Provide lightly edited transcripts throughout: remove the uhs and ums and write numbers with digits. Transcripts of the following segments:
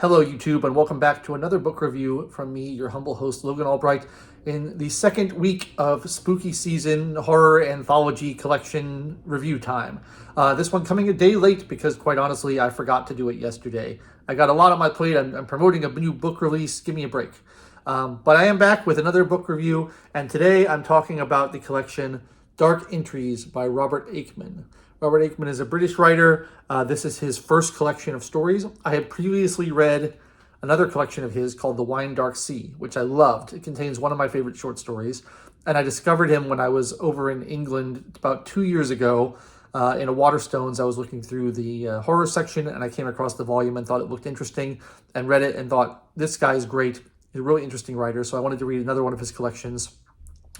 Hello, YouTube, and welcome back to another book review from me, your humble host, Logan Albright, in the second week of spooky season horror anthology collection review time. This one coming a day late because, quite honestly, I forgot to do it yesterday. I got a lot on my plate. I'm promoting a new book release. Give me a break. But I am back with another book review, and today I'm talking about the collection Dark Entries by Robert Aickman. Robert Aickman is a British writer. This is his first collection of stories. I had previously read another collection of his called The Wine Dark Sea, which I loved. It contains one of my favorite short stories. And I discovered him when I was over in England about 2 years ago in a Waterstones. I was looking through the horror section and I came across the volume and thought it looked interesting and read it and thought, this guy's great. He's a really interesting writer. So I wanted to read another one of his collections.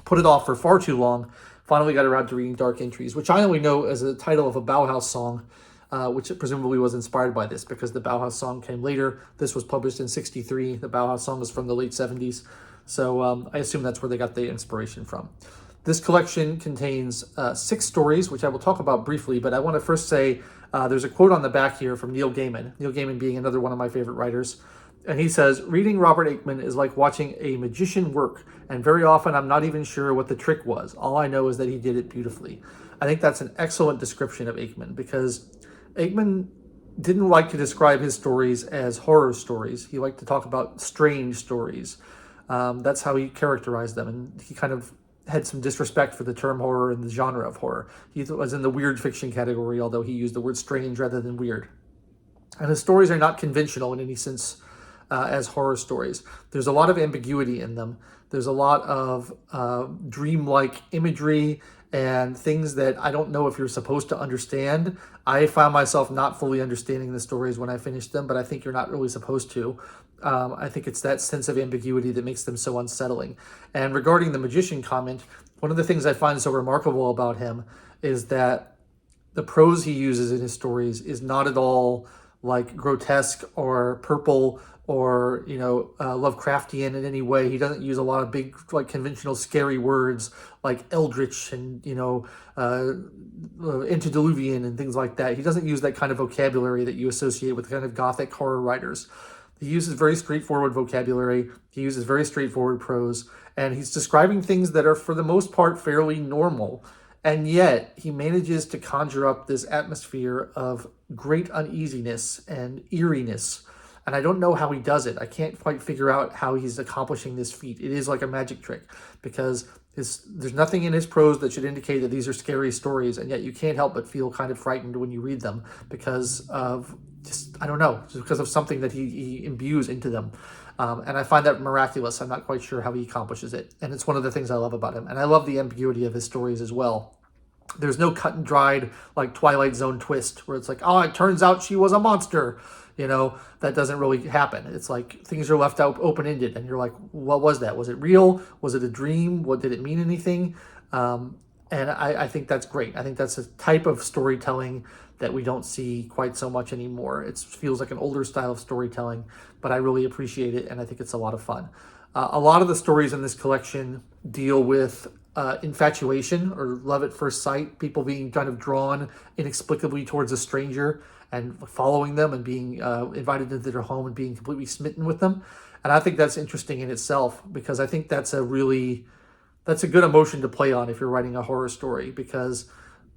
Put it off for far too long. Finally got around to reading Dark Entries, which I only know as the title of a Bauhaus song, which presumably was inspired by this because the Bauhaus song came later. This was published in '63. The Bauhaus song is from the late 70s. So I assume that's where they got the inspiration from. This collection contains 6 stories, which I will talk about briefly, but I want to first say there's a quote on the back here from Neil Gaiman. Neil Gaiman being another one of my favorite writers. And he says, reading Robert Aickman is like watching a magician work, and very often I'm not even sure what the trick was. All I know is that he did it beautifully. I think that's an excellent description of Aickman, because Aickman didn't like to describe his stories as horror stories. He liked to talk about strange stories. That's how he characterized them, and he kind of had some disrespect for the term horror and the genre of horror. He was in the weird fiction category, although he used the word strange rather than weird. And his stories are not conventional in any sense as horror stories. There's a lot of ambiguity in them. There's a lot of dreamlike imagery and things that I don't know if you're supposed to understand. I found myself not fully understanding the stories when I finished them, but I think you're not really supposed to. I think it's that sense of ambiguity that makes them so unsettling. And regarding the magician comment, one of the things I find so remarkable about him is that the prose he uses in his stories is not at all like grotesque or purple or, Lovecraftian in any way. He doesn't use a lot of big, like, conventional scary words like eldritch and, antediluvian and things like that. He doesn't use that kind of vocabulary that you associate with kind of gothic horror writers. He uses very straightforward vocabulary. He uses very straightforward prose. And he's describing things that are, for the most part, fairly normal. And yet, he manages to conjure up this atmosphere of great uneasiness and eeriness. And I don't know how he does it. I can't quite figure out how he's accomplishing this feat. It is like a magic trick because there's nothing in his prose that should indicate that these are scary stories, and yet you can't help but feel kind of frightened when you read them because of just because of something that he imbues into them. And I find that miraculous. I'm not quite sure how he accomplishes it. And it's one of the things I love about him. And I love the ambiguity of his stories as well. There's no cut and dried, like, Twilight Zone twist where it's like, oh, it turns out she was a monster. That doesn't really happen. It's like things are left out open-ended and you're like, what was that? Was it real? Was it a dream? What did it mean anything? And I think that's great. I think that's a type of storytelling that we don't see quite so much anymore. It feels like an older style of storytelling, but I really appreciate it and I think it's a lot of fun. A lot of the stories in this collection deal with infatuation or love at first sight, people being kind of drawn inexplicably towards a stranger and following them and being invited into their home and being completely smitten with them. And I think that's interesting in itself because I think that's a good emotion to play on if you're writing a horror story, because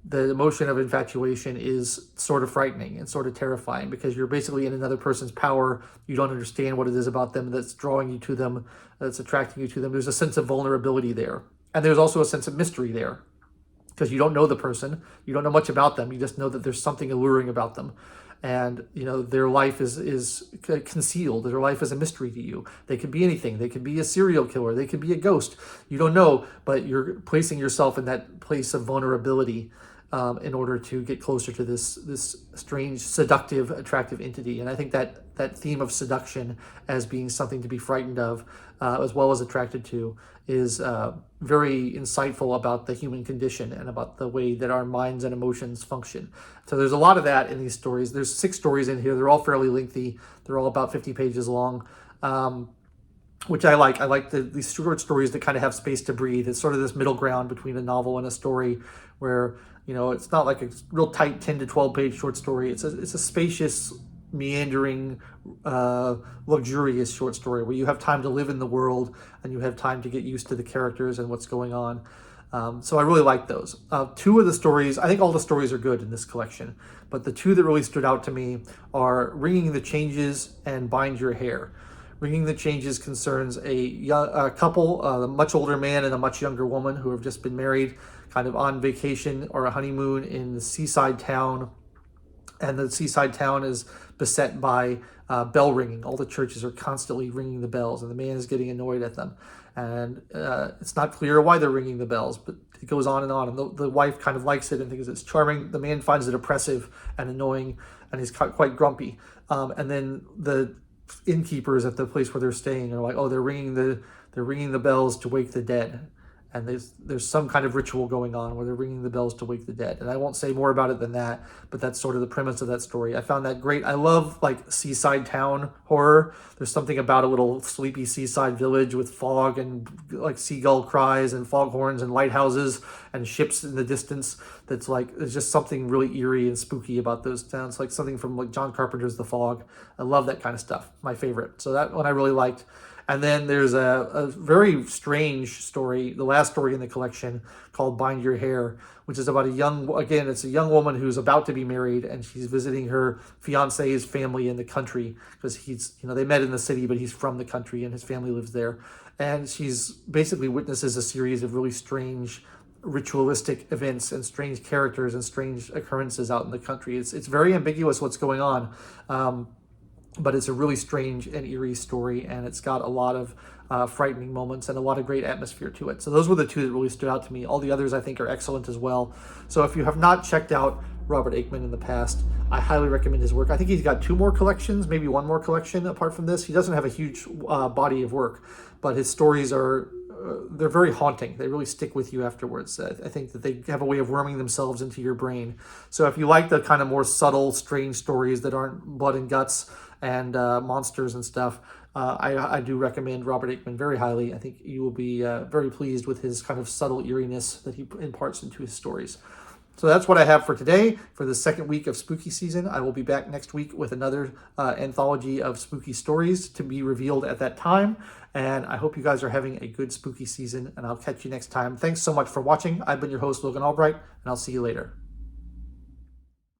the emotion of infatuation is sort of frightening and sort of terrifying because you're basically in another person's power. You don't understand what it is about them that's drawing you to them, that's attracting you to them. There's a sense of vulnerability there. And there's also a sense of mystery there because you don't know the person. You don't know much about them. You just know that there's something alluring about them. And, their life is concealed. Their life is a mystery to you. They could be anything. They could be a serial killer. They could be a ghost. You don't know, but you're placing yourself in that place of vulnerability in order to get closer to this strange, seductive, attractive entity. And I think that theme of seduction as being something to be frightened of, as well as attracted to, is very insightful about the human condition and about the way that our minds and emotions function. So there's a lot of that in these stories. There's 6 stories in here. They're all fairly lengthy. They're all about 50 pages long, which I like. I like these short stories that kind of have space to breathe. It's sort of this middle ground between a novel and a story where, it's not like a real tight 10 to 12 page short story. It's a spacious meandering, luxurious short story where you have time to live in the world and you have time to get used to the characters and what's going on. So I really like those. Two of the stories, I think all the stories are good in this collection, but the two that really stood out to me are Ringing the Changes and Bind Your Hair. Ringing the Changes concerns a couple, a much older man and a much younger woman who have just been married, kind of on vacation or a honeymoon in the seaside town. And the seaside town is beset by bell ringing. All the churches are constantly ringing the bells, and the man is getting annoyed at them. And it's not clear why they're ringing the bells, but it goes on. And the wife kind of likes it and thinks it's charming. The man finds it oppressive and annoying, and he's quite grumpy. And then the innkeepers at the place where they're staying are like, oh, they're ringing the bells to wake the dead. And there's some kind of ritual going on where they're ringing the bells to wake the dead. And I won't say more about it than that, but that's sort of the premise of that story. I found that great. I love like seaside town horror. There's something about a little sleepy seaside village with fog and like seagull cries and foghorns and lighthouses and ships in the distance. That's like, there's just something really eerie and spooky about those towns. Like something from like John Carpenter's The Fog. I love that kind of stuff. My favorite. So that one I really liked. And then there's a very strange story, the last story in the collection, called Bind Your Hair, which is about it's a young woman who's about to be married, and she's visiting her fiance's family in the country because they met in the city, but he's from the country and his family lives there. And she's basically witnesses a series of really strange ritualistic events and strange characters and strange occurrences out in the country. It's very ambiguous what's going on. But it's a really strange and eerie story, and it's got a lot of frightening moments and a lot of great atmosphere to it. So those were the two that really stood out to me. All the others I think are excellent as well. So if you have not checked out Robert Aickman in the past, I highly recommend his work. I think he's got 2 more collections, maybe 1 more collection apart from this. He doesn't have a huge body of work, but his stories they're very haunting. They really stick with you afterwards. I think that they have a way of worming themselves into your brain. So if you like the kind of more subtle, strange stories that aren't blood and guts and monsters and stuff, I do recommend Robert Aickman very highly. I think you will be very pleased with his kind of subtle eeriness that he imparts into his stories. So that's what I have for today for the second week of spooky season. I will be back next week with another anthology of spooky stories to be revealed at that time. And I hope you guys are having a good spooky season, and I'll catch you next time. Thanks so much for watching. I've been your host, Logan Albright, and I'll see you later.